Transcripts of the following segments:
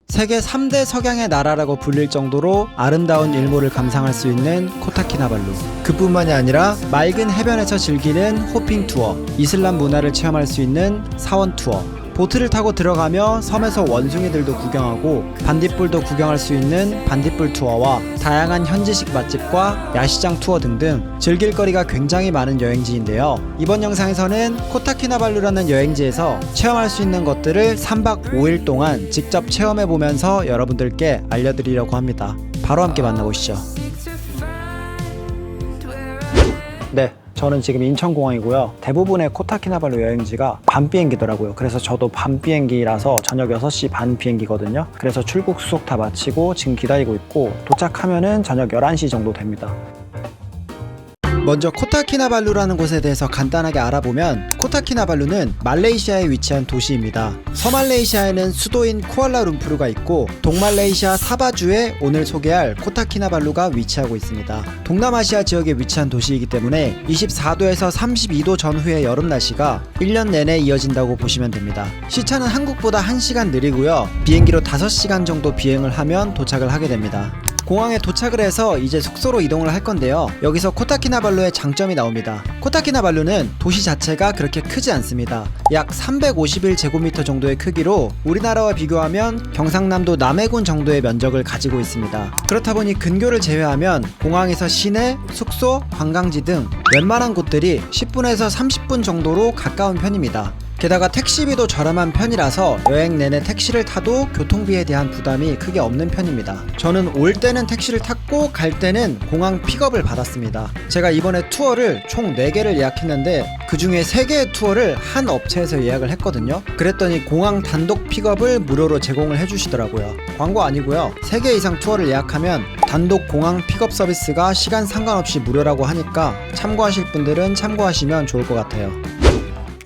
세계 3대 석양의 나라라고 불릴 정도로 아름다운 일몰을 감상할 수 있는 코타키나발루. 그뿐만이 아니라 맑은 해변에서 즐기는 호핑 투어, 이슬람 문화를 체험할 수 있는 사원 투어, 보트를 타고 들어가며 섬에서 원숭이들도 구경하고 반딧불도 구경할 수 있는 반딧불 투어와 다양한 현지식 맛집과 야시장 투어 등등 즐길 거리가 굉장히 많은 여행지인데요. 이번 영상에서는 코타키나발루라는 여행지에서 체험할 수 있는 것들을 3박 5일 동안 직접 체험해보면서 여러분들께 알려드리려고 합니다. 바로 함께 만나보시죠. 네, 저는 지금 인천공항이고요. 대부분의 코타키나발루 여행지가 밤 비행기더라고요. 그래서 저도 밤 비행기라서 저녁 6시 반 비행기거든요. 그래서 출국 수속 다 마치고 지금 기다리고 있고, 도착하면은 저녁 11시 정도 됩니다. 먼저 코타키나발루라는 곳에 대해서 간단하게 알아보면, 코타키나발루는 말레이시아에 위치한 도시입니다. 서말레이시아에는 수도인 쿠알라룸푸르가 있고, 동말레이시아 사바주에 오늘 소개할 코타키나발루가 위치하고 있습니다. 동남아시아 지역에 위치한 도시이기 때문에 24도에서 32도 전후의 여름 날씨가 1년 내내 이어진다고 보시면 됩니다. 시차는 한국보다 1시간 느리고요. 비행기로 5시간 정도 비행을 하면 도착을 하게 됩니다. 공항에 도착을 해서 이제 숙소로 이동을 할 건데요. 여기서 코타키나발루의 장점이 나옵니다. 코타키나발루는 도시 자체가 그렇게 크지 않습니다. 약 351제곱미터 정도의 크기로 우리나라와 비교하면 경상남도 남해군 정도의 면적을 가지고 있습니다. 그렇다 보니 근교를 제외하면 공항에서 시내, 숙소, 관광지 등 웬만한 곳들이 10분에서 30분 정도로 가까운 편입니다. 게다가 택시비도 저렴한 편이라서 여행 내내 택시를 타도 교통비에 대한 부담이 크게 없는 편입니다. 저는 올 때는 택시를 탔고 갈 때는 공항 픽업을 받았습니다. 제가 이번에 투어를 총 4개를 예약했는데 그 중에 3개의 투어를 한 업체에서 예약을 했거든요. 그랬더니 공항 단독 픽업을 무료로 제공을 해주시더라고요. 광고 아니고요. 3개 이상 투어를 예약하면 단독 공항 픽업 서비스가 시간 상관없이 무료라고 하니까 참고하실 분들은 참고하시면 좋을 것 같아요.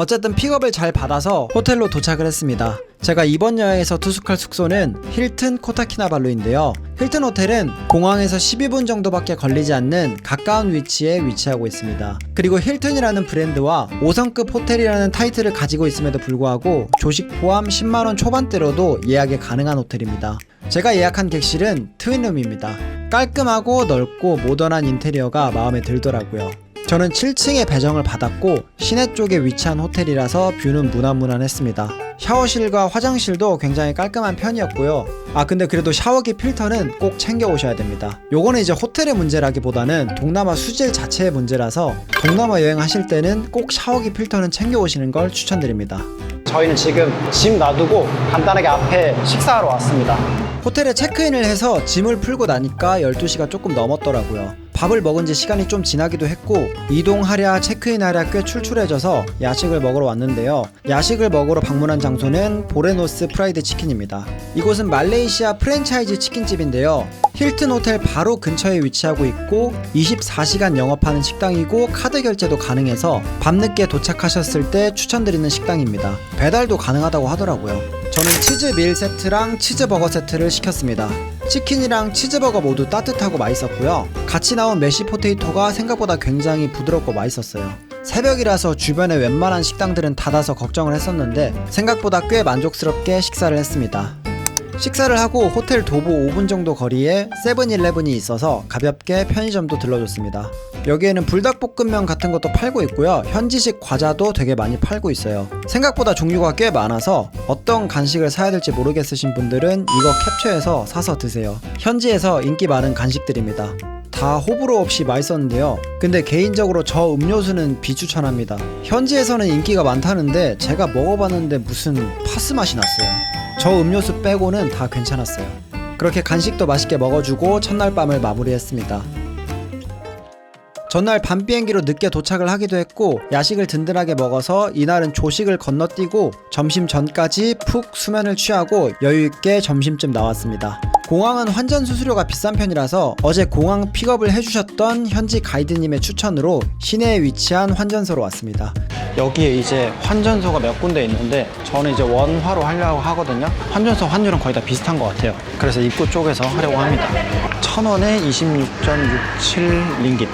어쨌든 픽업을 잘 받아서 호텔로 도착을 했습니다. 제가 이번 여행에서 투숙할 숙소는 힐튼 코타키나발루인데요. 힐튼 호텔은 공항에서 12분 정도밖에 걸리지 않는 가까운 위치에 위치하고 있습니다. 그리고 힐튼이라는 브랜드와 5성급 호텔이라는 타이틀을 가지고 있음에도 불구하고 조식 포함 10만원 초반대로도 예약이 가능한 호텔입니다. 제가 예약한 객실은 트윈룸입니다. 깔끔하고 넓고 모던한 인테리어가 마음에 들더라고요. 저는 7층에 배정을 받았고 시내 쪽에 위치한 호텔이라서 뷰는 무난무난했습니다. 샤워실과 화장실도 굉장히 깔끔한 편이었고요. 근데 그래도 샤워기 필터는 꼭 챙겨 오셔야 됩니다. 요거는 이제 호텔의 문제라기보다는 동남아 수질 자체의 문제라서 동남아 여행하실 때는 꼭 샤워기 필터는 챙겨 오시는 걸 추천드립니다. 저희는 지금 짐 놔두고 간단하게 앞에 식사하러 왔습니다. 호텔에 체크인을 해서 짐을 풀고 나니까 12시가 조금 넘었더라고요. 밥을 먹은 지 시간이 좀 지나기도 했고 이동하랴 체크인하랴 꽤 출출해져서 야식을 먹으러 왔는데요. 야식을 먹으러 방문한 장소는 보레노스 프라이드 치킨입니다. 이곳은 말레이시아 프랜차이즈 치킨집인데요. 힐튼 호텔 바로 근처에 위치하고 있고 24시간 영업하는 식당이고 카드 결제도 가능해서 밤늦게 도착하셨을 때 추천드리는 식당입니다. 배달도 가능하다고 하더라고요. 저는 치즈 밀 세트랑 치즈버거 세트를 시켰습니다. 치킨이랑 치즈버거 모두 따뜻하고 맛있었고요. 같이 나온 메쉬 포테이토가 생각보다 굉장히 부드럽고 맛있었어요. 새벽이라서 주변에 웬만한 식당들은 닫아서 걱정을 했었는데 생각보다 꽤 만족스럽게 식사를 했습니다. 식사를 하고 호텔 도보 5분 정도 거리에 세븐일레븐이 있어서 가볍게 편의점도 들러줬습니다. 여기에는 불닭볶음면 같은 것도 팔고 있고요. 현지식 과자도 되게 많이 팔고 있어요. 생각보다 종류가 꽤 많아서 어떤 간식을 사야 될지 모르겠으신 분들은 이거 캡처해서 사서 드세요. 현지에서 인기 많은 간식들입니다. 다 호불호 없이 맛있었는데요. 근데 개인적으로 저 음료수는 비추천합니다. 현지에서는 인기가 많다는데 제가 먹어봤는데 무슨 파스 맛이 났어요. 저 음료수 빼고는 다 괜찮았어요. 그렇게 간식도 맛있게 먹어주고 첫날 밤을 마무리했습니다. 전날 밤 비행기로 늦게 도착을 하기도 했고 야식을 든든하게 먹어서 이날은 조식을 건너뛰고 점심 전까지 푹 수면을 취하고 여유있게 점심쯤 나왔습니다. 공항은 환전 수수료가 비싼 편이라서 어제 공항 픽업을 해주셨던 현지 가이드님의 추천으로 시내에 위치한 환전소로 왔습니다. 여기에 이제 환전소가 몇 군데 있는데 저는 이제 원화로 하려고 하거든요. 환전소 환율은 거의 다 비슷한 것 같아요. 그래서 입구 쪽에서 하려고 합니다. 1,000원에 26.67 링깃.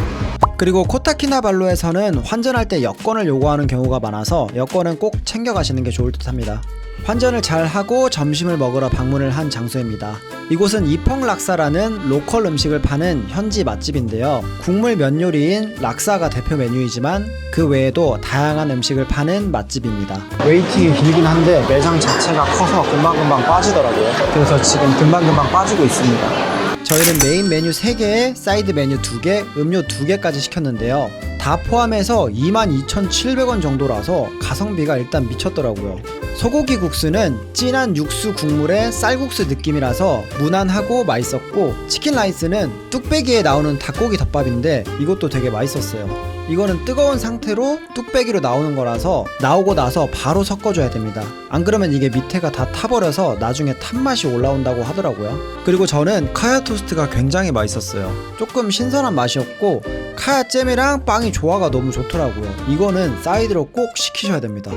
그리고 코타키나발루에서는 환전할 때 여권을 요구하는 경우가 많아서 여권은 꼭 챙겨가시는 게 좋을 듯 합니다. 환전을 잘 하고 점심을 먹으러 방문을 한 장소입니다. 이곳은 이펑락사라는 로컬 음식을 파는 현지 맛집인데요. 국물 면 요리인 락사가 대표 메뉴이지만 그 외에도 다양한 음식을 파는 맛집입니다. 웨이팅이 길긴 한데 매장 자체가 커서 금방금방 빠지더라고요. 그래서 지금 금방금방 빠지고 있습니다. 저희는 메인 메뉴 3개에 사이드 메뉴 2개, 음료 2개까지 시켰는데요. 다 포함해서 22,700원 정도라서 가성비가 일단 미쳤더라고요. 소고기 국수는 진한 육수 국물의 쌀국수 느낌이라서 무난하고 맛있었고, 치킨 라이스는 뚝배기에 나오는 닭고기 덮밥인데 이것도 되게 맛있었어요. 이거는 뜨거운 상태로 뚝배기로 나오는 거라서 나오고 나서 바로 섞어줘야 됩니다. 안 그러면 이게 밑에가 다 타버려서 나중에 탄맛이 올라온다고 하더라고요. 그리고 저는 카야 토스트가 굉장히 맛있었어요. 조금 신선한 맛이었고 카야 잼이랑 빵이 조화가 너무 좋더라고요. 이거는 사이드로 꼭 시키셔야 됩니다.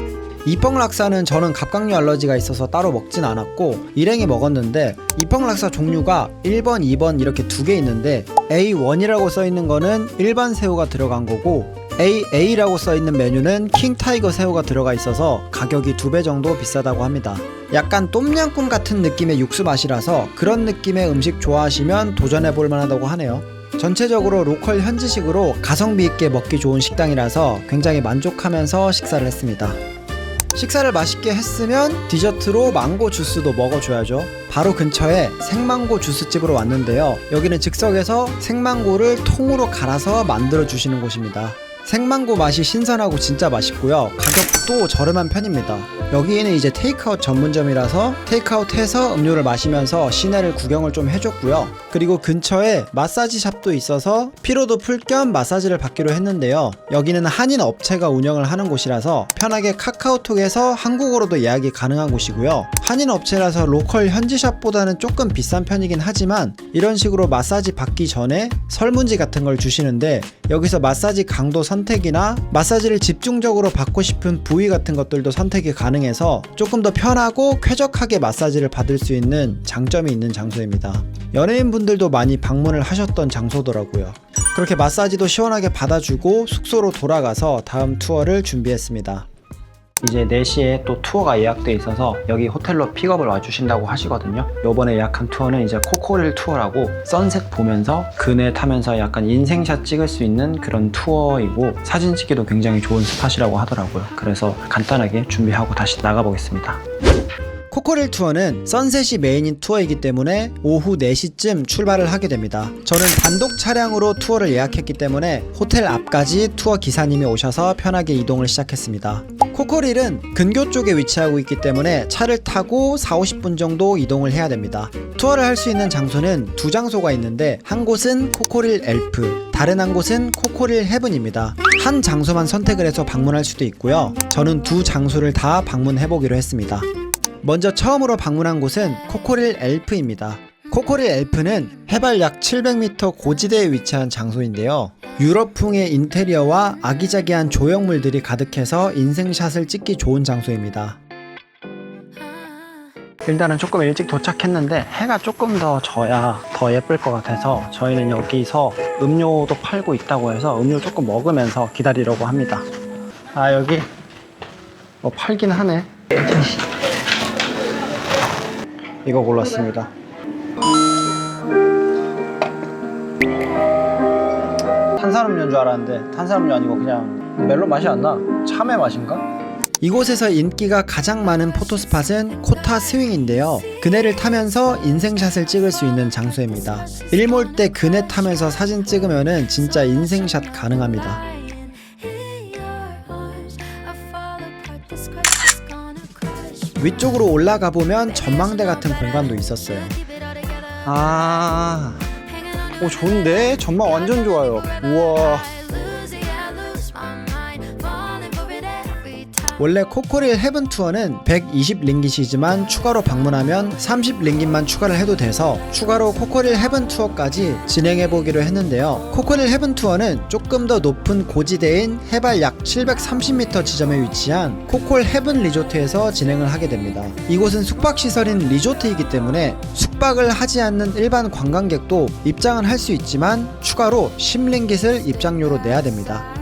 이펑락사는 저는 갑각류 알러지가 있어서 따로 먹진 않았고 일행이 먹었는데, 이펑락사 종류가 1번, 2번 이렇게 2개 있는데 A1이라고 써있는 거는 일반 새우가 들어간 거고, AA라고 써있는 메뉴는 킹타이거 새우가 들어가 있어서 가격이 2배 정도 비싸다고 합니다. 약간 똠양꿍 같은 느낌의 육수 맛이라서 그런 느낌의 음식 좋아하시면 도전해볼 만하다고 하네요. 전체적으로 로컬 현지식으로 가성비 있게 먹기 좋은 식당이라서 굉장히 만족하면서 식사를 했습니다. 식사를 맛있게 했으면 디저트로 망고 주스도 먹어줘야죠. 바로 근처에 생망고 주스집으로 왔는데요. 여기는 즉석에서 생망고를 통으로 갈아서 만들어 주시는 곳입니다. 생망고 맛이 신선하고 진짜 맛있고요. 가격도 저렴한 편입니다. 여기는 이제 테이크아웃 전문점이라서 테이크아웃해서 음료를 마시면서 시내를 구경을 좀 해줬고요. 그리고 근처에 마사지 샵도 있어서 피로도 풀 겸 마사지를 받기로 했는데요. 여기는 한인 업체가 운영을 하는 곳이라서 편하게 카카오톡에서 한국어로도 예약이 가능한 곳이고요. 한인 업체라서 로컬 현지 샵보다는 조금 비싼 편이긴 하지만 이런 식으로 마사지 받기 전에 설문지 같은 걸 주시는데, 여기서 마사지 강도 선택이나 마사지를 집중적으로 받고 싶은 부위 같은 것들도 선택이 가능해서 조금 더 편하고 쾌적하게 마사지를 받을 수 있는 장점이 있는 장소입니다. 연예인분들도 많이 방문을 하셨던 장소더라고요. 그렇게 마사지도 시원하게 받아주고 숙소로 돌아가서 다음 투어를 준비했습니다. 이제 4시에 또 투어가 예약돼 있어서 여기 호텔로 픽업을 와주신다고 하시거든요. 요번에 예약한 투어는 이제 코코릴 투어라고 선셋 보면서 그네 타면서 약간 인생샷 찍을 수 있는 그런 투어이고, 사진 찍기도 굉장히 좋은 스팟이라고 하더라고요. 그래서 간단하게 준비하고 다시 나가보겠습니다. 코코릴 투어는 선셋이 메인인 투어이기 때문에 오후 4시쯤 출발을 하게 됩니다. 저는 단독 차량으로 투어를 예약했기 때문에 호텔 앞까지 투어 기사님이 오셔서 편하게 이동을 시작했습니다. 코코릴은 근교 쪽에 위치하고 있기 때문에 차를 타고 40-50분 정도 이동을 해야 됩니다. 투어를 할 수 있는 장소는 2장소가 있는데, 한 곳은 코코릴 엘프, 다른 한 곳은 코코릴 헤븐입니다. 한 장소만 선택을 해서 방문할 수도 있고요. 저는 2장소를 다 방문해보기로 했습니다. 먼저 처음으로 방문한 곳은 코코릴 엘프입니다. 코코릴 엘프는 해발 약 700m 고지대에 위치한 장소인데요. 유럽풍의 인테리어와 아기자기한 조형물들이 가득해서 인생샷을 찍기 좋은 장소입니다. 일단은 조금 일찍 도착했는데 해가 조금 더 져야 더 예쁠 것 같아서 저희는 여기서 음료도 팔고 있다고 해서 음료 조금 먹으면서 기다리려고 합니다. 아, 여기 뭐 팔긴 하네. 이거 골랐습니다. 탄산음료인 줄 알았는데 탄산음료 아니고 그냥 멜론 맛이 안 나. 참외 맛인가? 이곳에서 인기가 가장 많은 포토스팟은 코타 스윙인데요. 그네를 타면서 인생샷을 찍을 수 있는 장소입니다. 일몰 때 그네 타면서 사진 찍으면은 진짜 인생샷 가능합니다. 위쪽으로 올라가 보면 전망대 같은 공간도 있었어요. 오, 좋은데? 전망 완전 좋아요. 우와. 원래 코코릴 헤븐 투어는 120링깃이지만 추가로 방문하면 30링깃만 추가를 해도 돼서 추가로 코코릴 헤븐 투어까지 진행해보기로 했는데요. 코코릴 헤븐 투어는 조금 더 높은 고지대인 해발 약 730m 지점에 위치한 코콜 헤븐 리조트에서 진행을 하게 됩니다. 이곳은 숙박시설인 리조트이기 때문에 숙박을 하지 않는 일반 관광객도 입장은 할 수 있지만 추가로 10링깃을 입장료로 내야 됩니다.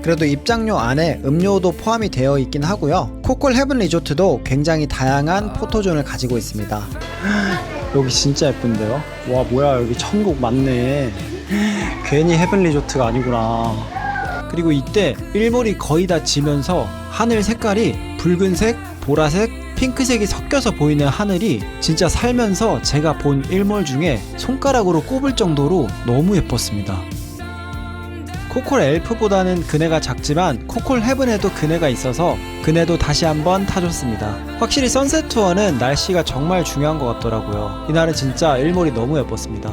그래도 입장료 안에 음료도 포함이 되어 있긴 하고요. 코콜 헤븐 리조트도 굉장히 다양한 포토존을 가지고 있습니다. 여기 진짜 예쁜데요? 와 뭐야 여기 천국 맞네. 괜히 헤븐 리조트가 아니구나. 그리고 이때 일몰이 거의 다 지면서 하늘 색깔이 붉은색, 보라색, 핑크색이 섞여서 보이는 하늘이 진짜 살면서 제가 본 일몰 중에 손가락으로 꼽을 정도로 너무 예뻤습니다. 코콜 엘프보다는 그네가 작지만 코콜 헤븐에도 그네가 있어서 그네도 다시 한번 타줬습니다. 확실히 선셋 투어는 날씨가 정말 중요한 것 같더라고요. 이날은 진짜 일몰이 너무 예뻤습니다.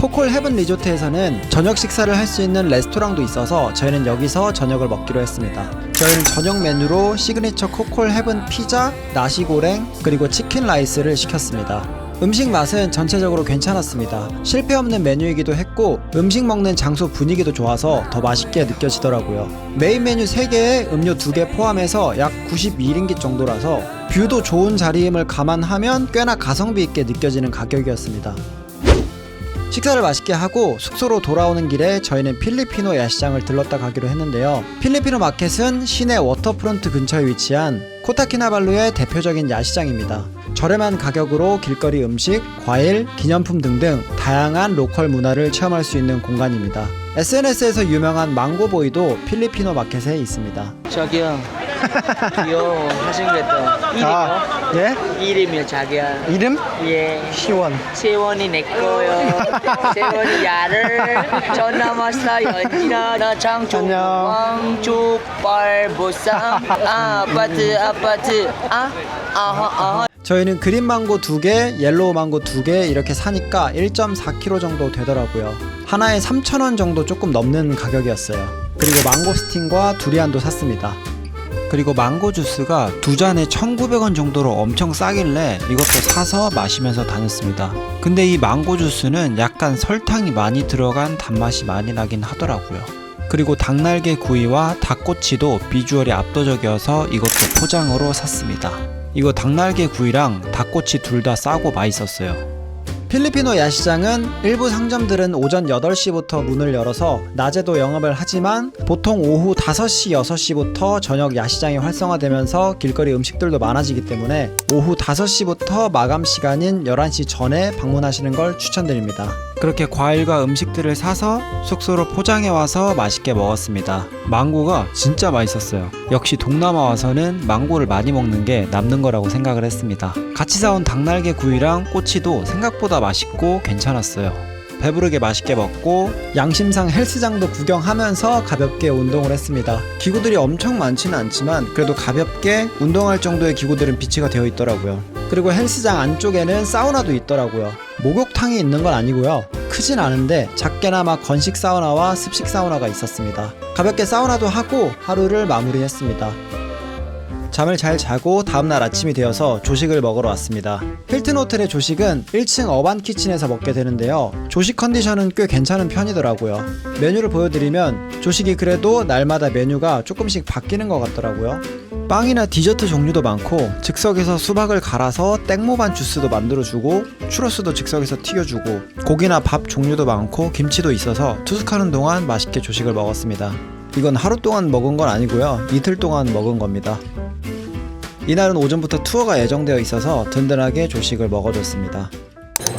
코콜 헤븐 리조트에서는 저녁 식사를 할 수 있는 레스토랑도 있어서 저희는 여기서 저녁을 먹기로 했습니다. 저희는 저녁 메뉴로 시그니처 코콜 헤븐 피자, 나시고랭, 그리고 치킨 라이스를 시켰습니다. 음식 맛은 전체적으로 괜찮았습니다. 실패 없는 메뉴이기도 했고 음식 먹는 장소 분위기도 좋아서 더 맛있게 느껴지더라고요. 메인 메뉴 3개에 음료 2개 포함해서 약 92링깃 정도라서 뷰도 좋은 자리임을 감안하면 꽤나 가성비 있게 느껴지는 가격이었습니다. 식사를 맛있게 하고 숙소로 돌아오는 길에 저희는 필리피노 야시장을 들렀다 가기로 했는데요. 필리피노 마켓은 시내 워터프론트 근처에 위치한 코타키나발루의 대표적인 야시장입니다. 저렴한 가격으로 길거리 음식, 과일, 기념품 등등 다양한 로컬 문화를 체험할 수 있는 공간입니다. SNS에서 유명한 망고보이도 필리피노 마켓에 있습니다. 저기요. 귀여워. 잘생겼다. 이름이요? 예? 이름이요, 자기야. 이름? 예. 시원. 세원이 내 거요. 세원이 야를 전남 왔어. 연진아 나 장초 안녕. 왕초 빨보쌈 아파트 아하 저희는 그린 망고 2개, 옐로우 망고 2개 이렇게 사니까 1.4kg 정도 되더라고요. 하나에 3,000원 정도 조금 넘는 가격이었어요. 그리고 망고스틴과 두리안도 샀습니다. 그리고 망고 주스가 2잔에 1,900원 정도로 엄청 싸길래 이것도 사서 마시면서 다녔습니다. 근데 이 망고 주스는 약간 설탕이 많이 들어간 단맛이 많이 나긴 하더라고요. 그리고 닭날개 구이와 닭꼬치도 비주얼이 압도적이어서 이것도 포장으로 샀습니다. 이거 닭날개 구이랑 닭꼬치 둘 다 싸고 맛있었어요. 필리피노 야시장은 일부 상점들은 오전 8시부터 문을 열어서 낮에도 영업을 하지만 보통 오후 5시, 6시부터 저녁 야시장이 활성화되면서 길거리 음식들도 많아지기 때문에 오후 5시부터 마감 시간인 11시 전에 방문하시는 걸 추천드립니다. 그렇게 과일과 음식들을 사서 숙소로 포장해 와서 맛있게 먹었습니다. 망고가 진짜 맛있었어요. 역시 동남아 와서는 망고를 많이 먹는 게 남는 거라고 생각을 했습니다. 같이 사온 닭날개 구이랑 꼬치도 생각보다 맛있고 괜찮았어요. 배부르게 맛있게 먹고 양심상 헬스장도 구경하면서 가볍게 운동을 했습니다. 기구들이 엄청 많지는 않지만 그래도 가볍게 운동할 정도의 기구들은 비치가 되어 있더라고요. 그리고 헬스장 안쪽에는 사우나도 있더라고요. 목욕탕이 있는 건 아니고요. 크진 않은데 작게나마 건식 사우나와 습식 사우나가 있었습니다. 가볍게 사우나도 하고 하루를 마무리했습니다. 잠을 잘 자고 다음날 아침이 되어서 조식을 먹으러 왔습니다. 힐튼 호텔의 조식은 1층 어반 키친에서 먹게 되는데요. 조식 컨디션은 꽤 괜찮은 편이더라고요. 메뉴를 보여드리면 조식이 그래도 날마다 메뉴가 조금씩 바뀌는 것 같더라고요. 빵이나 디저트 종류도 많고 즉석에서 수박을 갈아서 땡모반 주스도 만들어주고 추러스도 즉석에서 튀겨주고 고기나 밥 종류도 많고 김치도 있어서 투숙하는 동안 맛있게 조식을 먹었습니다. 이건 하루 동안 먹은 건 아니고요. 이틀 동안 먹은 겁니다. 이날은 오전부터 투어가 예정되어 있어서 든든하게 조식을 먹어줬습니다.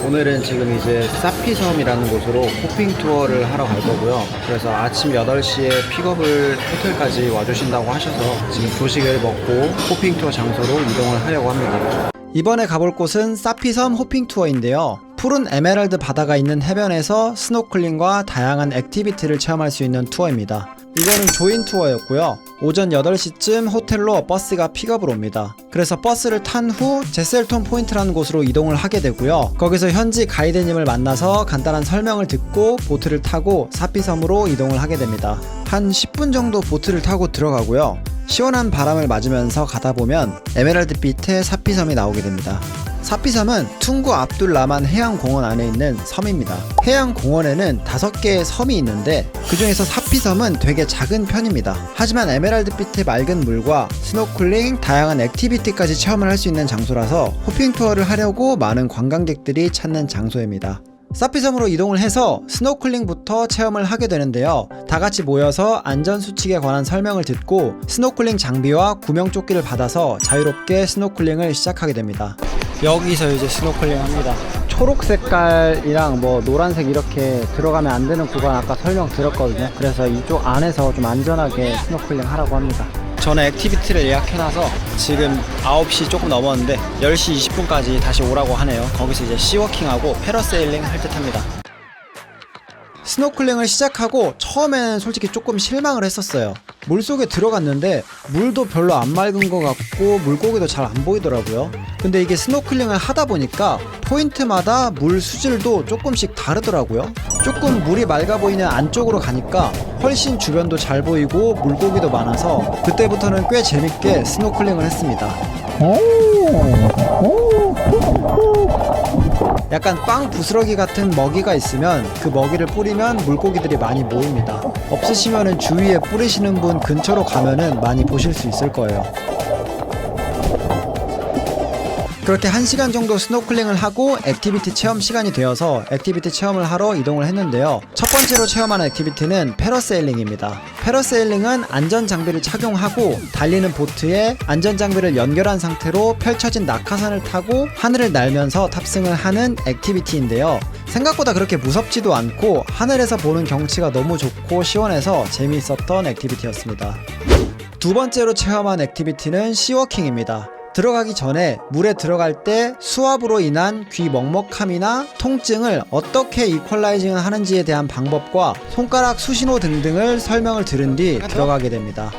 오늘은 지금 이제 사피섬이라는 곳으로 호핑 투어를 하러 갈 거고요. 그래서 아침 8시에 픽업을 호텔까지 와주신다고 하셔서 지금 조식을 먹고 호핑 투어 장소로 이동을 하려고 합니다. 이번에 가볼 곳은 사피섬 호핑 투어인데요. 푸른 에메랄드 바다가 있는 해변에서 스노클링과 다양한 액티비티를 체험할 수 있는 투어입니다. 이거는 조인 투어였고요. 오전 8시쯤 호텔로 버스가 픽업을 옵니다. 그래서 버스를 탄 후 제셀톤 포인트라는 곳으로 이동을 하게 되고요. 거기서 현지 가이드님을 만나서 간단한 설명을 듣고 보트를 타고 사피섬으로 이동을 하게 됩니다. 한 10분 정도 보트를 타고 들어가고요. 시원한 바람을 맞으면서 가다 보면 에메랄드빛의 사피섬이 나오게 됩니다. 사피섬은 퉁구 압둘 라만 해양공원 안에 있는 섬입니다. 해양공원에는 5개의 섬이 있는데 그 중에서 사피섬은 되게 작은 편입니다. 하지만 에메랄드빛의 맑은 물과 스노클링, 다양한 액티비티까지 체험을 할 수 있는 장소라서 호핑 투어를 하려고 많은 관광객들이 찾는 장소입니다. 사피섬으로 이동을 해서 스노클링부터 체험을 하게 되는데요. 다 같이 모여서 안전수칙에 관한 설명을 듣고 스노클링 장비와 구명조끼를 받아서 자유롭게 스노클링을 시작하게 됩니다. 여기서 이제 스노클링 합니다. 초록 색깔이랑 뭐 노란색 이렇게 들어가면 안 되는 구간 아까 설명 드렸거든요. 그래서 이쪽 안에서 좀 안전하게 스노클링 하라고 합니다. 저는 액티비티를 예약해놔서 지금 9시 조금 넘었는데 10시 20분까지 다시 오라고 하네요. 거기서 이제 시워킹하고 패러세일링 할 듯 합니다. 스노클링을 시작하고 처음에는 솔직히 조금 실망을 했었어요. 물속에 들어갔는데 물도 별로 안 맑은 것 같고 물고기도 잘 안 보이더라고요. 근데 이게 스노클링을 하다 보니까 포인트마다 물 수질도 조금씩 다르더라고요. 조금 물이 맑아 보이는 안쪽으로 가니까 훨씬 주변도 잘 보이고 물고기도 많아서 그때부터는 꽤 재밌게 스노클링을 했습니다. 약간 빵 부스러기 같은 먹이가 있으면 그 먹이를 뿌리면 물고기들이 많이 모입니다. 없으시면은 주위에 뿌리시는 분 근처로 가면은 많이 보실 수 있을 거예요. 그렇게 1시간 정도 스노클링을 하고 액티비티 체험 시간이 되어서 액티비티 체험을 하러 이동을 했는데요. 첫 번째로 체험하는 액티비티는 패러세일링입니다. 패러세일링은 안전장비를 착용하고 달리는 보트에 안전장비를 연결한 상태로 펼쳐진 낙하산을 타고 하늘을 날면서 탑승을 하는 액티비티인데요. 생각보다 그렇게 무섭지도 않고 하늘에서 보는 경치가 너무 좋고 시원해서 재미있었던 액티비티였습니다. 두 번째로 체험한 액티비티는 시워킹입니다. 들어가기 전에 물에 들어갈 때 수압으로 인한 귀 먹먹함이나 통증을 어떻게 이퀄라이징을 하는지에 대한 방법과 손가락 수신호 등등을 설명을 들은 뒤 들어가게 됩니다.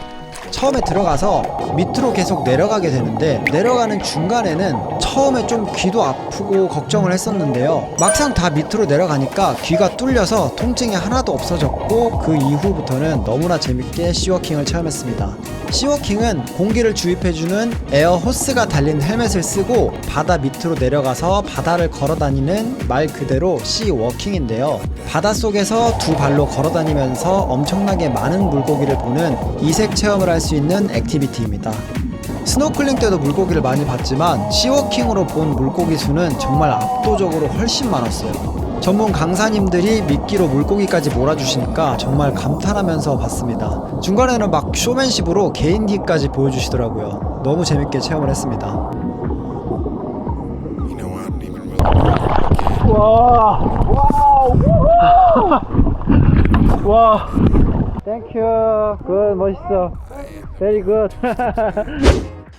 처음에 들어가서 밑으로 계속 내려가게 되는데 내려가는 중간에는 처음에 좀 귀도 아프고 걱정을 했었는데요. 막상 다 밑으로 내려가니까 귀가 뚫려서 통증이 하나도 없어졌고 그 이후부터는 너무나 재밌게 시워킹을 체험했습니다. 시워킹은 공기를 주입해주는 에어 호스가 달린 헬멧을 쓰고 바다 밑으로 내려가서 바다를 걸어다니는 말 그대로 시워킹인데요. 바닷속에서 두 발로 걸어다니면서 엄청나게 많은 물고기를 보는 이색 체험을 할 수 있는 액티비티입니다. 스노클링 때도 물고기를 많이 봤지만 시워킹으로 본 물고기 수는 정말 압도적으로 훨씬 많았어요. 전문 강사님들이 미끼로 물고기까지 몰아주시니까 정말 감탄하면서 봤습니다. 중간에는 막 쇼맨십으로 개인기까지 보여주시더라고요. 너무 재밌게 체험을 했습니다. 와, 와, 땡큐, 굿, 멋있어, very good.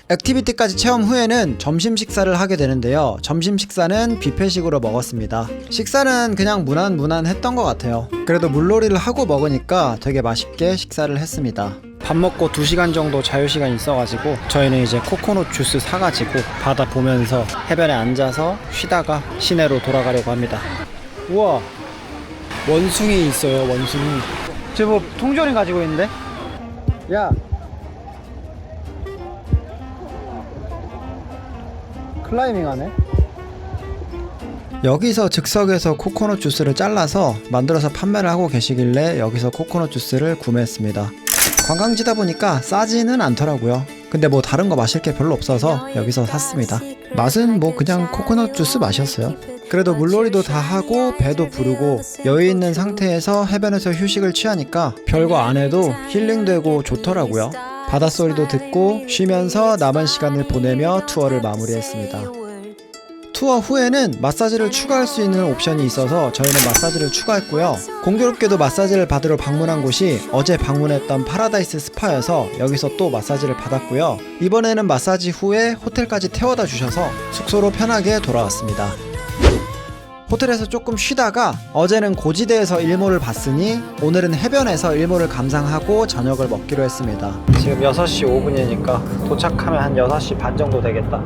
액티비티까지 체험 후에는 점심 식사를 하게 되는데요. 점심 식사는 뷔페식으로 먹었습니다. 식사는 그냥 무난했던 것 같아요. 그래도 물놀이를 하고 먹으니까 되게 맛있게 식사를 했습니다. 밥 먹고 2시간 정도 자유시간 있어가지고 저희는 이제 코코넛 주스 사가지고 바다 보면서 해변에 앉아서 쉬다가 시내로 돌아가려고 합니다. 우와, 원숭이 있어요. 원숭이. 저 뭐 통조림 가지고 있는데? 야, 클라이밍 하네. 여기서 즉석에서 코코넛 주스를 잘라서 만들어서 판매를 하고 계시길래 여기서 코코넛 주스를 구매했습니다. 관광지다 보니까 싸지는 않더라고요. 근데 뭐 다른 거 마실 게 별로 없어서 여기서 샀습니다. 맛은 뭐 그냥 코코넛 주스 맛이었어요. 그래도 물놀이도 다 하고 배도 부르고 여유 있는 상태에서 해변에서 휴식을 취하니까 별거 안 해도 힐링되고 좋더라고요. 바닷소리도 듣고 쉬면서 남은 시간을 보내며 투어를 마무리했습니다. 투어 후에는 마사지를 추가할 수 있는 옵션이 있어서 저희는 마사지를 추가했고요. 공교롭게도 마사지를 받으러 방문한 곳이 어제 방문했던 파라다이스 스파여서 여기서 또 마사지를 받았고요. 이번에는 마사지 후에 호텔까지 태워다 주셔서 숙소로 편하게 돌아왔습니다. 호텔에서 조금 쉬다가 어제는 고지대에서 일몰을 봤으니 오늘은 해변에서 일몰을 감상하고 저녁을 먹기로 했습니다. 지금 6시 5분이니까 도착하면 한 6시 반 정도 되겠다.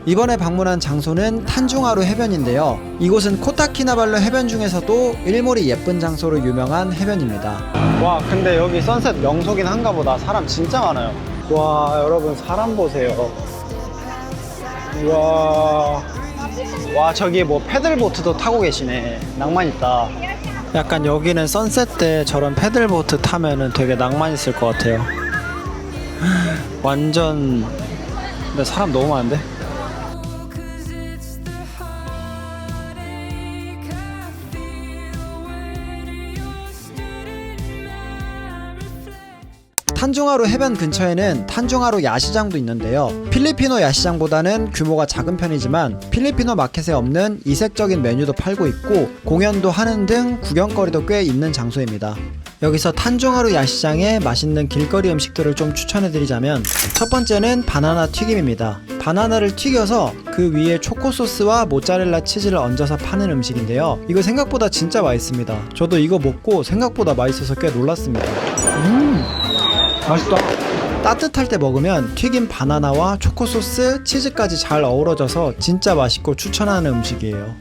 이번에 방문한 장소는 탄중하루 해변인데요. 이곳은 코타키나발루 해변 중에서도 일몰이 예쁜 장소로 유명한 해변입니다. 와, 근데 여기 선셋 명소긴 한가 보다. 사람 진짜 많아요. 와, 여러분 사람 보세요. 와, 저기 뭐 패들보트도 타고 계시네. 낭만 있다. 약간 여기는 선셋 때 저런 패들보트 타면은 되게 낭만 있을 것 같아요. 완전. 근데 사람 너무 많은데? 탄중하루 해변 근처에는 탄중하루 야시장도 있는데요. 필리피노 야시장보다는 규모가 작은 편이지만 필리피노 마켓에 없는 이색적인 메뉴도 팔고 있고 공연도 하는 등 구경거리도 꽤 있는 장소입니다. 여기서 탄중하루 야시장의 맛있는 길거리 음식들을 좀 추천해드리자면 첫 번째는 바나나 튀김입니다. 바나나를 튀겨서 그 위에 초코소스와 모짜렐라 치즈를 얹어서 파는 음식인데요. 이거 생각보다 진짜 맛있습니다. 저도 이거 먹고 생각보다 맛있어서 꽤 놀랐습니다. 맛있다. 따뜻할 때 먹으면 튀긴 바나나와 초코소스, 치즈까지 잘 어우러져서 진짜 맛있고 추천하는 음식이에요.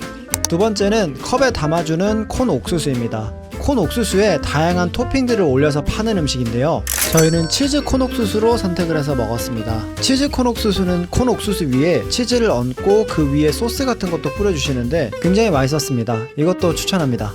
두 번째는 컵에 담아주는 콘 옥수수입니다. 콘 옥수수에 다양한 토핑들을 올려서 파는 음식인데요. 저희는 치즈 콘 옥수수로 선택을 해서 먹었습니다. 치즈 콘 옥수수는 콘 옥수수 위에 치즈를 얹고 그 위에 소스 같은 것도 뿌려주시는데 굉장히 맛있었습니다. 이것도 추천합니다.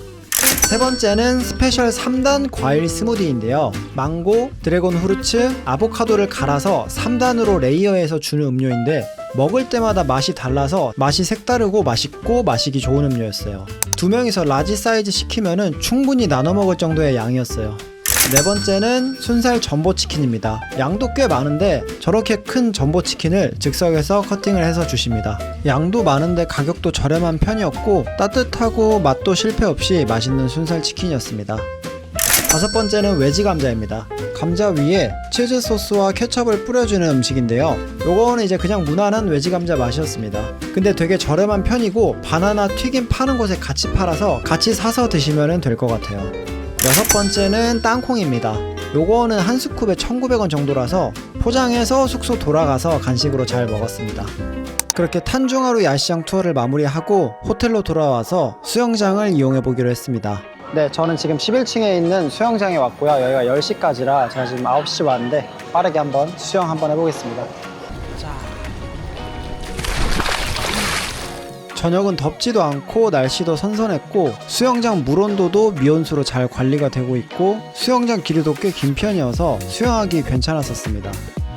세 번째는 스페셜 3단 과일 스무디인데요. 망고, 드래곤 후르츠, 아보카도를 갈아서 3단으로 레이어해서 주는 음료인데 먹을 때마다 맛이 달라서 맛이 색다르고 맛있고 마시기 좋은 음료였어요. 두 명이서 라지 사이즈 시키면은 충분히 나눠 먹을 정도의 양이었어요. 네 번째는 순살 전보치킨입니다. 양도 꽤 많은데 저렇게 큰 전보치킨을 즉석에서 커팅을 해서 주십니다. 양도 많은데 가격도 저렴한 편이었고 따뜻하고 맛도 실패 없이 맛있는 순살 치킨이었습니다. 다섯 번째는 외지 감자입니다. 감자 위에 치즈 소스와 케첩을 뿌려주는 음식인데요. 요거는 이제 그냥 무난한 외지 감자 맛이었습니다. 근데 되게 저렴한 편이고 바나나 튀김 파는 곳에 같이 팔아서 같이 사서 드시면 될 것 같아요. 여섯 번째는 땅콩입니다. 요거는 한 스쿱에 1,900원 정도라서 포장해서 숙소 돌아가서 간식으로 잘 먹었습니다. 그렇게 탄중하루 야시장 투어를 마무리하고 호텔로 돌아와서 수영장을 이용해 보기로 했습니다. 네, 저는 지금 11층에 있는 수영장에 왔고요. 여기가 10시까지라 제가 지금 9시 왔는데 빠르게 한번 수영 한번 해보겠습니다. 저녁은 덥지도 않고 날씨도 선선했고 수영장 물온도도 미온수로 잘 관리가 되고 있고 수영장 길이도 꽤 긴 편이어서 수영하기 괜찮았었습니다.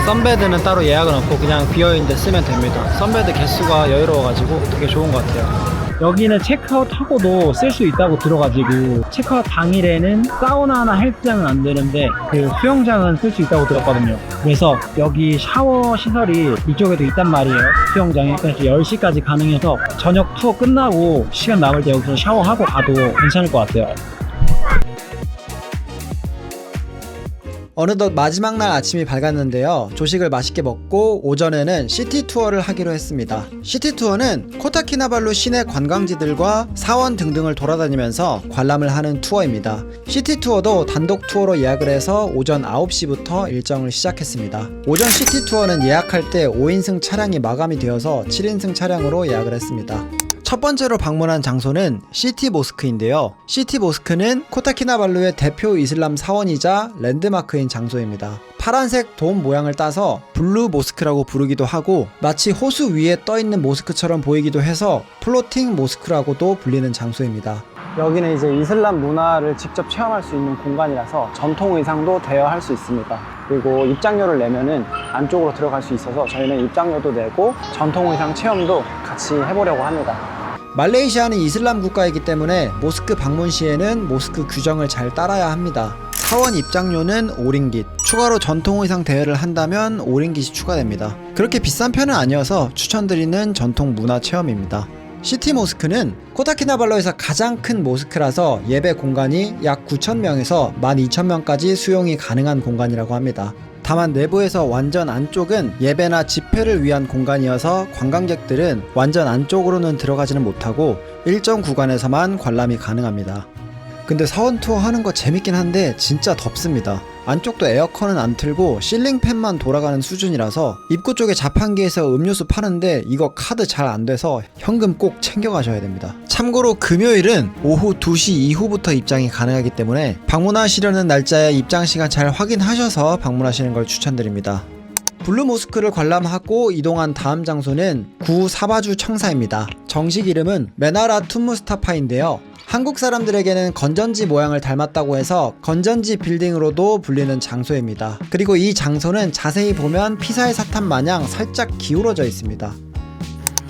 선베드는 따로 예약은 없고 그냥 비어있는데 쓰면 됩니다. 선베드 개수가 여유로워가지고 되게 좋은 것 같아요. 여기는 체크아웃하고도 쓸 수 있다고 들어가지고 체크아웃 당일에는 사우나나 헬스장은 안 되는데 그 수영장은 쓸 수 있다고 들었거든요. 그래서 여기 샤워 시설이 이쪽에도 있단 말이에요. 수영장에. 그래서 10시까지 가능해서 저녁 투어 끝나고 시간 남을 때 여기서 샤워하고 가도 괜찮을 것 같아요. 어느덧 마지막 날 아침이 밝았는데요. 조식을 맛있게 먹고 오전에는 시티 투어를 하기로 했습니다. 시티 투어는 코타키나발루 시내 관광지들과 사원 등등을 돌아다니면서 관람을 하는 투어입니다. 시티 투어도 단독 투어로 예약을 해서 오전 9시부터 일정을 시작했습니다. 오전 시티 투어는 예약할 때 5인승 차량이 마감이 되어서 7인승 차량으로 예약을 했습니다. 첫 번째로 방문한 장소는 시티 모스크인데요. 시티 모스크는 코타키나발루의 대표 이슬람 사원이자 랜드마크인 장소입니다. 파란색 돔 모양을 따서 블루 모스크라고 부르기도 하고 마치 호수 위에 떠있는 모스크처럼 보이기도 해서 플로팅 모스크라고도 불리는 장소입니다. 여기는 이제 이슬람 문화를 직접 체험할 수 있는 공간이라서 전통 의상도 대여할 수 있습니다. 그리고 입장료를 내면은 안쪽으로 들어갈 수 있어서 저희는 입장료도 내고 전통 의상 체험도 같이 해보려고 합니다. 말레이시아는 이슬람 국가이기 때문에 모스크 방문 시에는 모스크 규정을 잘 따라야 합니다. 사원 입장료는 5링깃, 추가로 전통 의상 대여를 한다면 5링깃이 추가됩니다. 그렇게 비싼 편은 아니어서 추천드리는 전통 문화 체험입니다. 시티 모스크는 코타키나발루에서 가장 큰 모스크라서 예배 공간이 약 9,000명에서 12,000명까지 수용이 가능한 공간이라고 합니다. 다만 내부에서 완전 안쪽은 예배나 집회를 위한 공간이어서 관광객들은 완전 안쪽으로는 들어가지는 못하고 일정 구간에서만 관람이 가능합니다. 근데 사원 투어 하는 거 재밌긴 한데 진짜 덥습니다. 안쪽도 에어컨은 안 틀고 실링팬만 돌아가는 수준이라서 입구 쪽에 자판기에서 음료수 파는데 이거 카드 잘 안 돼서 현금 꼭 챙겨가셔야 됩니다. 참고로 금요일은 오후 2시 이후부터 입장이 가능하기 때문에 방문하시려는 날짜에 입장 시간 잘 확인하셔서 방문하시는 걸 추천드립니다. 블루 모스크를 관람하고 이동한 다음 장소는 구 사바주 청사입니다. 정식 이름은 메나라 툰무스타파인데요. 한국 사람들에게는 건전지 모양을 닮았다고 해서 건전지 빌딩으로도 불리는 장소입니다. 그리고 이 장소는 자세히 보면 피사의 사탑 마냥 살짝 기울어져 있습니다.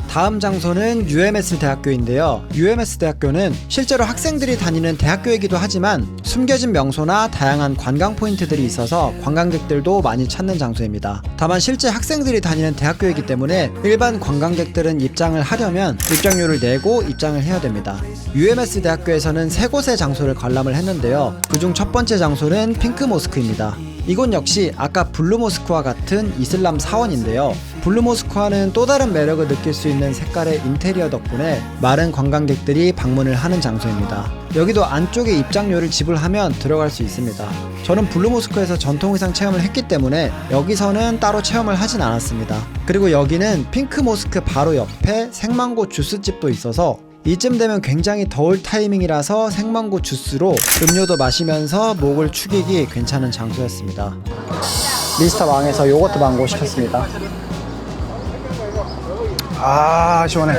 다음 장소는 UMS 대학교인데요. UMS 대학교는 실제로 학생들이 다니는 대학교이기도 하지만 숨겨진 명소나 다양한 관광 포인트들이 있어서 관광객들도 많이 찾는 장소입니다. 다만 실제 학생들이 다니는 대학교이기 때문에 일반 관광객들은 입장을 하려면 입장료를 내고 입장을 해야 됩니다. UMS 대학교에서는 3곳의 장소를 관람을 했는데요. 그중 첫 번째 장소는 핑크 모스크입니다. 이곳 역시 아까 블루 모스크와 같은 이슬람 사원인데요. 블루 모스크와는 또 다른 매력을 느낄 수 있는 색깔의 인테리어 덕분에 많은 관광객들이 방문을 하는 장소입니다. 여기도 안쪽에 입장료를 지불하면 들어갈 수 있습니다. 저는 블루 모스크에서 전통의상 체험을 했기 때문에 여기서는 따로 체험을 하진 않았습니다. 그리고 여기는 핑크 모스크 바로 옆에 생망고 주스집도 있어서 이쯤 되면 굉장히 더울 타이밍이라서 생망고 주스로 음료도 마시면서 목을 축이기 괜찮은 장소였습니다. 미스터 망에서 요거트 망고 시켰습니다. 아 시원해.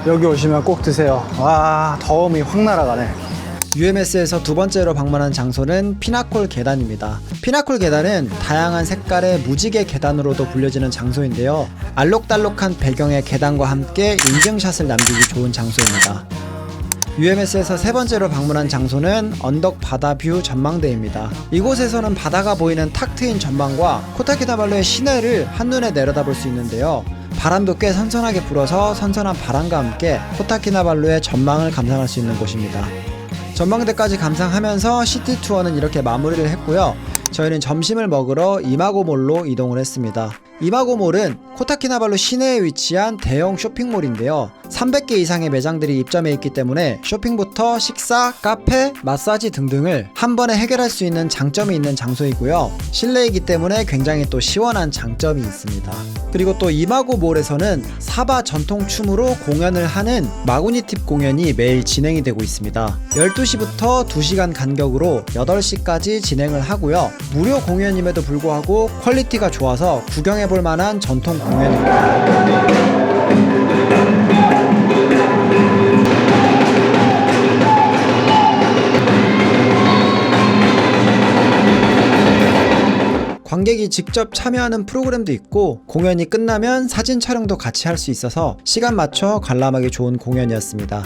여기 오시면 꼭 드세요. 와 더움이 확 날아가네. UMS에서 두 번째로 방문한 장소는 피나콜 계단입니다. 피나콜 계단은 다양한 색깔의 무지개 계단으로도 불려지는 장소인데요. 알록달록한 배경의 계단과 함께 인증샷을 남기기 좋은 장소입니다. UMS에서 세 번째로 방문한 장소는 언덕 바다뷰 전망대입니다. 이곳에서는 바다가 보이는 탁 트인 전망과 코타키나발루의 시내를 한눈에 내려다볼 수 있는데요. 바람도 꽤 선선하게 불어서 선선한 바람과 함께 코타키나발루의 전망을 감상할 수 있는 곳입니다. 전망대까지 감상하면서 시티 투어는 이렇게 마무리를 했고요. 저희는 점심을 먹으러 이마고몰로 이동을 했습니다. 이마고몰은 코타키나발루 시내에 위치한 대형 쇼핑몰인데요. 300개 이상의 매장들이 입점해 있기 때문에 쇼핑부터 식사, 카페, 마사지 등등을 한 번에 해결할 수 있는 장점이 있는 장소이고요. 실내이기 때문에 굉장히 또 시원한 장점이 있습니다. 그리고 또 이마고몰에서는 사바 전통춤으로 공연을 하는 마구니팁 공연이 매일 진행이 되고 있습니다. 12시부터 2시간 간격으로 8시까지 진행을 하고요. 무료 공연임에도 불구하고 퀄리티가 좋아서 구경해볼 만한 전통 공연입니다. 관객이 직접 참여하는 프로그램도 있고 공연이 끝나면 사진 촬영도 같이 할 수 있어서 시간 맞춰 관람하기 좋은 공연이었습니다.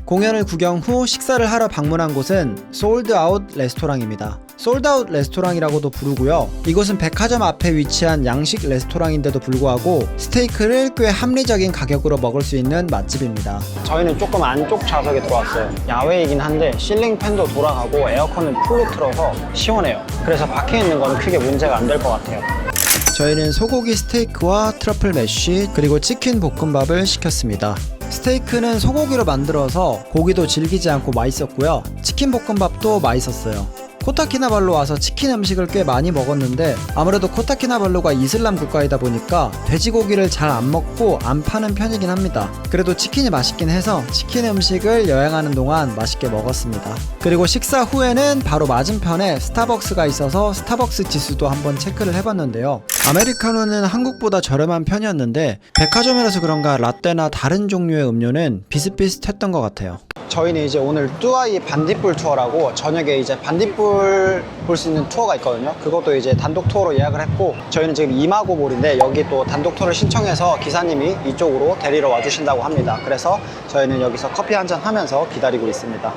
공연을 구경 후 식사를 하러 방문한 곳은 솔드아웃 레스토랑입니다. 솔드아웃 레스토랑이라고도 부르고요. 이곳은 백화점 앞에 위치한 양식 레스토랑인데도 불구하고 스테이크를 꽤 합리적인 가격으로 먹을 수 있는 맛집입니다. 저희는 조금 안쪽 좌석에 들어왔어요. 야외이긴 한데 실링 팬도 돌아가고 에어컨을 풀로 틀어서 시원해요. 그래서 밖에 있는 거는 크게 문제가 안 될 것 같아요. 저희는 소고기 스테이크와 트러플 매쉬 그리고 치킨 볶음밥을 시켰습니다. 스테이크는 소고기로 만들어서 고기도 질기지 않고 맛있었고요. 치킨 볶음밥도 맛있었어요. 코타키나발루 와서 치킨 음식을 꽤 많이 먹었는데 아무래도 코타키나발루가 이슬람 국가이다 보니까 돼지고기를 잘 안 먹고 안 파는 편이긴 합니다. 그래도 치킨이 맛있긴 해서 치킨 음식을 여행하는 동안 맛있게 먹었습니다. 그리고 식사 후에는 바로 맞은편에 스타벅스가 있어서 스타벅스 지수도 한번 체크를 해봤는데요. 아메리카노는 한국보다 저렴한 편이었는데 백화점이라서 그런가 라떼나 다른 종류의 음료는 비슷비슷했던 것 같아요. 저희는 이제 오늘 뚜아이 반딧불 투어라고 저녁에 이제 반딧불 볼 수 있는 투어가 있거든요. 그것도 이제 단독 투어로 예약을 했고 저희는 지금 이마고몰인데 여기 또 단독 투어를 신청해서 기사님이 이쪽으로 데리러 와주신다고 합니다. 그래서 저희는 여기서 커피 한잔 하면서 기다리고 있습니다.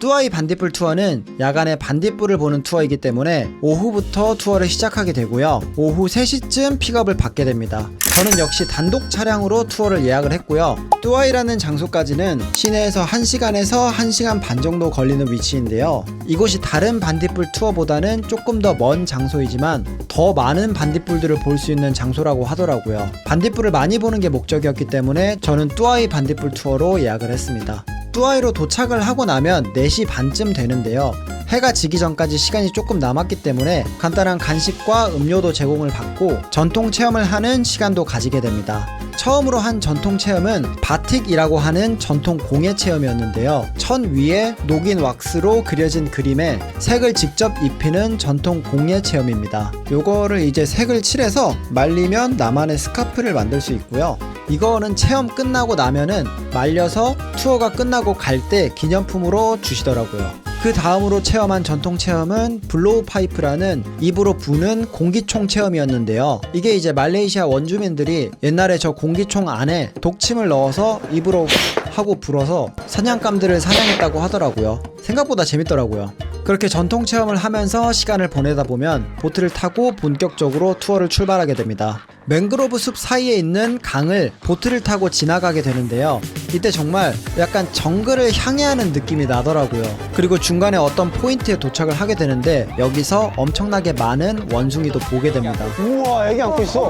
뚜아이 반딧불 투어는 야간에 반딧불을 보는 투어이기 때문에 오후부터 투어를 시작하게 되고요. 오후 3시쯤 픽업을 받게 됩니다. 저는 역시 단독 차량으로 투어를 예약을 했고요. 뚜아이라는 장소까지는 시내에서 1시간에서 1시간 반 정도 걸리는 위치인데요. 이곳이 다른 반딧불 투어보다는 조금 더 먼 장소이지만 더 많은 반딧불들을 볼 수 있는 장소라고 하더라고요. 반딧불을 많이 보는 게 목적이었기 때문에 저는 뚜아이 반딧불 투어로 예약을 했습니다. 뚜아이로 도착을 하고 나면 4시 반쯤 되는데요. 해가 지기 전까지 시간이 조금 남았기 때문에 간단한 간식과 음료도 제공을 받고 전통 체험을 하는 시간도 가지게 됩니다. 처음으로 한 전통 체험은 바틱이라고 하는 전통 공예 체험이었는데요. 천 위에 녹인 왁스로 그려진 그림에 색을 직접 입히는 전통 공예 체험입니다. 요거를 이제 색을 칠해서 말리면 나만의 스카프를 만들 수 있고요. 이거는 체험 끝나고 나면은 말려서 투어가 끝나고 갈 때 기념품으로 주시더라고요. 그 다음으로 체험한 전통 체험은 블로우 파이프라는 입으로 부는 공기총 체험이었는데요. 이게 이제 말레이시아 원주민들이 옛날에 저 공기총 안에 독침을 넣어서 입으로 하고 불어서 사냥감들을 사냥했다고 하더라고요. 생각보다 재밌더라고요. 그렇게 전통 체험을 하면서 시간을 보내다 보면 보트를 타고 본격적으로 투어를 출발하게 됩니다. 맹그로브 숲 사이에 있는 강을 보트를 타고 지나가게 되는데요. 이때 정말 약간 정글을 향해하는 느낌이 나더라고요. 그리고 중간에 어떤 포인트에 도착을 하게 되는데 여기서 엄청나게 많은 원숭이도 보게 됩니다. 우와, 애기 안고 있어.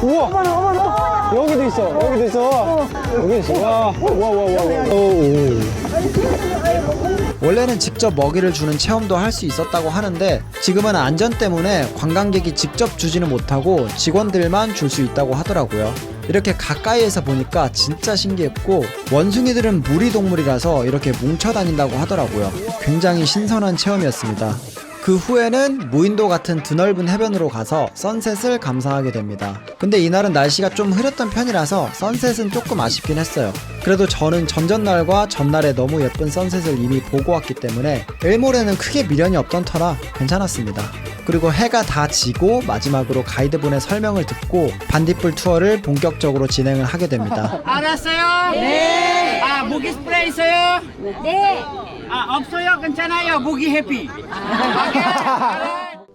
우와. 여기도 있어. 여기도 있어. 여기 있어. 와. 오. 원래는 직접 먹이를 주는 체험도 할 수 있었다고 하는데 지금은 안전 때문에 관광객이 직접 주지는 못하고 직원들만 줄 수 있다고 하더라고요. 이렇게 가까이에서 보니까 진짜 신기했고 원숭이들은 무리 동물이라서 이렇게 뭉쳐 다닌다고 하더라고요. 굉장히 신선한 체험이었습니다. 그 후에는 무인도 같은 드넓은 해변으로 가서 선셋을 감상하게 됩니다. 근데 이날은 날씨가 좀 흐렸던 편이라서 선셋은 조금 아쉽긴 했어요. 그래도 저는 전전날과 전날에 너무 예쁜 선셋을 이미 보고 왔기 때문에 일몰에는 크게 미련이 없던 터라 괜찮았습니다. 그리고 해가 다 지고 마지막으로 가이드분의 설명을 듣고 반딧불 투어를 본격적으로 진행을 하게 됩니다. 알았어요? 네. 아, 모기 스프레이 있어요? 네. 아, 없어요? 괜찮아요. 모기 해피.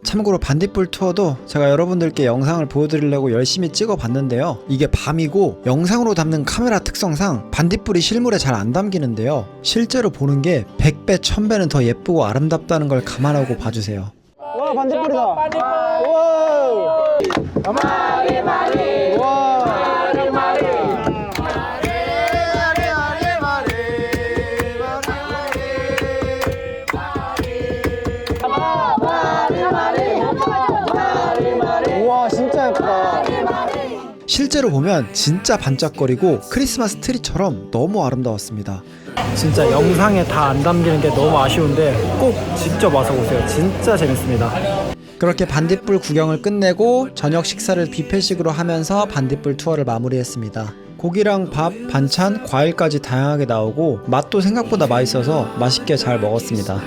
참고로 반딧불 투어도 제가 여러분들께 영상을 보여드리려고 열심히 찍어봤는데요. 이게 밤이고 영상으로 담는 카메라 특성상 반딧불이 실물에 잘 안 담기는데요. 실제로 보는 게 100배, 1000배는 더 예쁘고 아름답다는 걸 감안하고 봐주세요. 와, 반딧불이다. 와. 마리. 와. 우와, 진짜 예쁘다. 실제로 보면 진짜 반짝거리고 크리스마스 트리처럼 너무 아름다웠습니다. 진짜 영상에 다 안 담기는 게 너무 아쉬운데 꼭 직접 와서 보세요. 진짜 재밌습니다. 그렇게 반딧불 구경을 끝내고 저녁 식사를 뷔페식으로 하면서 반딧불 투어를 마무리했습니다. 고기랑 밥, 반찬, 과일까지 다양하게 나오고 맛도 생각보다 맛있어서 맛있게 잘 먹었습니다.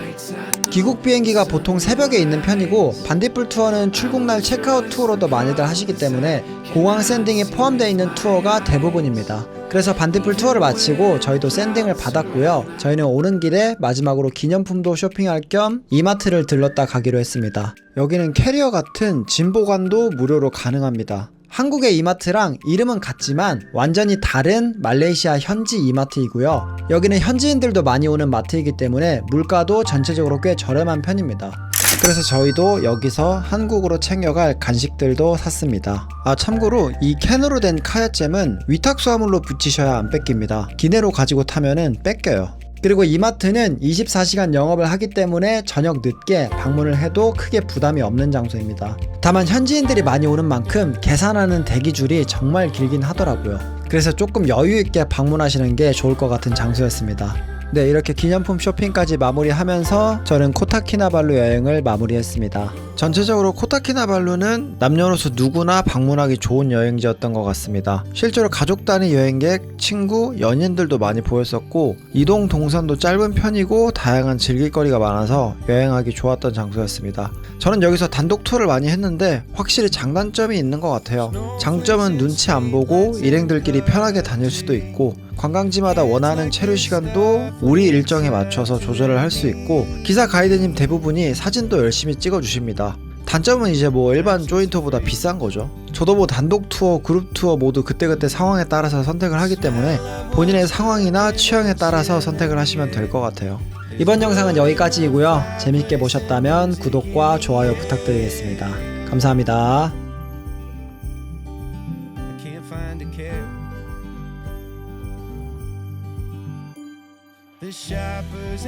귀국 비행기가 보통 새벽에 있는 편이고 반딧불 투어는 출국날 체크아웃 투어로도 많이들 하시기 때문에 공항 샌딩이 포함되어 있는 투어가 대부분입니다. 그래서 반딧불 투어를 마치고 저희도 샌딩을 받았고요. 저희는 오는 길에 마지막으로 기념품도 쇼핑할 겸 이마트를 들렀다 가기로 했습니다. 여기는 캐리어 같은 짐 보관도 무료로 가능합니다. 한국의 이마트랑 이름은 같지만 완전히 다른 말레이시아 현지 이마트이고요. 여기는 현지인들도 많이 오는 마트이기 때문에 물가도 전체적으로 꽤 저렴한 편입니다. 그래서 저희도 여기서 한국으로 챙겨갈 간식들도 샀습니다. 아, 참고로 이 캔으로 된 카야잼은 위탁수화물로 붙이셔야 안 뺏깁니다. 기내로 가지고 타면은 뺏겨요. 그리고 이마트는 24시간 영업을 하기 때문에 저녁 늦게 방문을 해도 크게 부담이 없는 장소입니다. 다만 현지인들이 많이 오는 만큼 계산하는 대기줄이 정말 길긴 하더라고요. 그래서 조금 여유있게 방문하시는 게 좋을 것 같은 장소였습니다. 네, 이렇게 기념품 쇼핑까지 마무리하면서 저는 코타키나발루 여행을 마무리했습니다. 전체적으로 코타키나발루는 남녀노소 누구나 방문하기 좋은 여행지였던 것 같습니다. 실제로 가족 단위 여행객, 친구, 연인들도 많이 보였었고 이동 동선도 짧은 편이고 다양한 즐길거리가 많아서 여행하기 좋았던 장소였습니다. 저는 여기서 단독 투어를 많이 했는데 확실히 장단점이 있는 것 같아요. 장점은 눈치 안 보고 일행들끼리 편하게 다닐 수도 있고 관광지마다 원하는 체류 시간도 우리 일정에 맞춰서 조절을 할 수 있고 기사 가이드님 대부분이 사진도 열심히 찍어주십니다. 단점은 이제 뭐 일반 조인트보다 비싼 거죠. 저도 뭐 단독 투어, 그룹 투어 모두 그때그때 상황에 따라서 선택을 하기 때문에 본인의 상황이나 취향에 따라서 선택을 하시면 될 것 같아요. 이번 영상은 여기까지이고요. 재밌게 보셨다면 구독과 좋아요 부탁드리겠습니다. 감사합니다. The shoppers